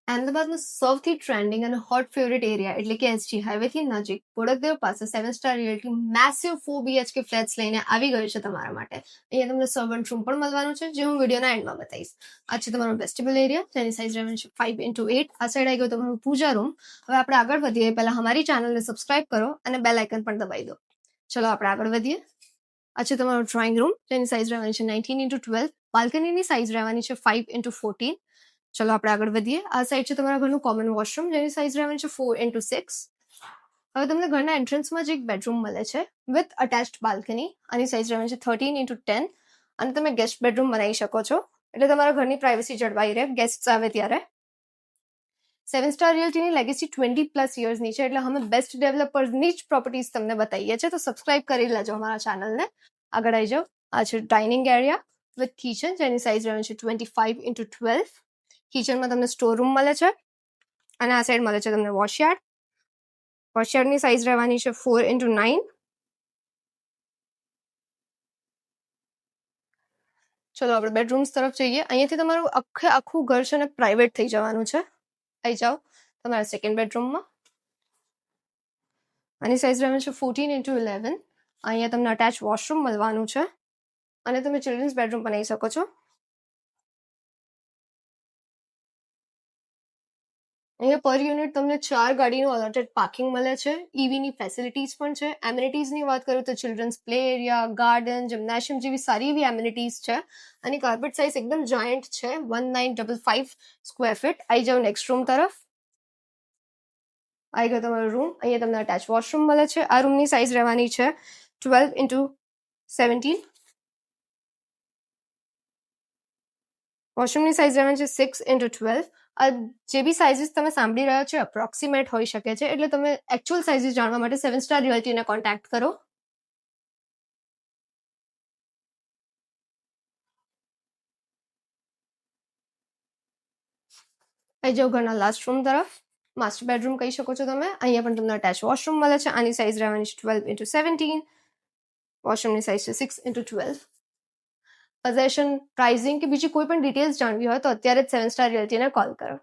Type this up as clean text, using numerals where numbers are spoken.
અમદાવાદનો સૌથી ટ્રેન્ડિંગ અને hot favourite area એટલે કે એસજી હાઈવેથી નજીક બોડકદેવ પાસે 7 star realty massive 4 BHK flats લઈને આવી ગયું છે તમારા માટે. અહીંયા તમને સર્વન્ટ રૂમ પણ મળવાનું છે, જે હું વિડીયોના એન્ડમાં બતાવીશ. આ છે તમારો વેસ્ટિબલ એરિયા, જેની સાઇઝ રહેવાની છે 5x8. આ સાઈડ આવી ગયો તમારું પૂજા રૂમ. હવે આપણે આગળ વધીએ પહેલા અમારી ચેનલને સબસ્ક્રાઇબ કરો અને બેલ આઇકન પણ દબાવી દો. ચલો આપણે આગળ વધીએ. આ છે તમારો ડ્રોઈંગ રૂમ, જેની સાઇઝ રહેવાની છે 19x12. બાલ્કનીની સાઇઝ રહેવાની છે 5x14. ચલો આપણે આગળ વધીએ. આ સાઈડ છે તમારા ઘરનું કોમન વોશરૂમ, જેની સાઇઝ રહેવાની છે 4x6. હવે તમને ઘરના એન્ટ્રન્સમાં જ એક બેડરૂમ મળે છે વિથ અટેચ્ડ બાલ્કની. આની સાઇઝ રહેવાની છે 13x10 અને તમે ગેસ્ટ બેડરૂમ બનાવી શકો છો, એટલે તમારા ઘરની પ્રાઇવસી જળવાઈ રહે ગેસ્ટ આવે ત્યારે. 7 સ્ટાર રિયલ્ટીની લેગેસી 20+ યર્સની છે, એટલે અમે બેસ્ટ ડેવલપર્સની જ પ્રોપર્ટીઝ તમને બતાવીએ છીએ, તો સબસ્ક્રાઇબ કરી લેજો અમારા ચેનલને. આગળ આવી જાઓ. આ છે ડાઇનિંગ એરિયા વિથ કિચન, જેની સાઇઝ રહેવાની છે 25x12. કિચનમાં તમને સ્ટોર રૂમ મળે છે અને આ સાઈડ મળે છે તમને વોશયાર્ડ. વોશયાર્ડની સાઇઝ રહેવાની છે 4x9. ચલો આપણે બેડરૂમ્સ તરફ જઈએ. અહીંયાથી તમારું આખું ઘર છે ને પ્રાઇવેટ થઈ જવાનું છે. આવી જાઓ તમારા સેકન્ડ બેડરૂમમાં. આની સાઇઝ રહેવાની છે 14x11. અહીંયા તમને અટેચ વોશરૂમ મળવાનું છે અને તમે ચિલ્ડ્રન્સ બેડરૂમ બનાવી શકો છો. અહીંયા પર યુનિટ તમને 4 ગાડીનું અલોટેડ પાર્કિંગ મળે છે. ઈવીની ફેસિલિટીઝ પણ છે. એમ્યુનિટીઝની વાત કરું તો children's play area, garden, gymnasium જેવી સારી એવી એમ્યુનિટીઝ છે અને કાર્પેટ સાઇઝ એકદમ જાયન્ટ છે, 1955 સ્ક્વેર ફીટ. આવી જાઓ નેક્સ્ટ રૂમ તરફ. આવી ગયો તમારો રૂમ. અહીંયા તમને અટેચ વોશરૂમ મળે છે. આ રૂમની સાઇઝ રહેવાની છે 12x17. વોશરૂમની સાઇઝ રહેવાની છે 6x12. આ જે બી સાઇઝીસ તમે સાંભળી રહ્યા છો અપ્રોક્સિમેટ હોઈ શકે છે, એટલે તમે એકચ્યુઅલ સાઇઝીસ જાણવા માટે 7 સ્ટાર રિયલ્ટીને કોન્ટેક્ટ કરો. આવી જાઓ ઘરના લાસ્ટ રૂમ તરફ. માસ્ટર બેડરૂમ કહી શકો છો તમે. અહીંયા પણ તમને અટેચ વોશરૂમ મળે છે. આની સાઇઝ રહેવાની છે 12x17. વોશરૂમની સાઇઝ છે 6x12. પોઝેશન, પ્રાઇઝિંગ કે બીજી કોઈ પણ ડિટેલ્સ જાણવી હોય તો અત્યારે જ 7 સ્ટાર રિયલ્ટીને કોલ કરો.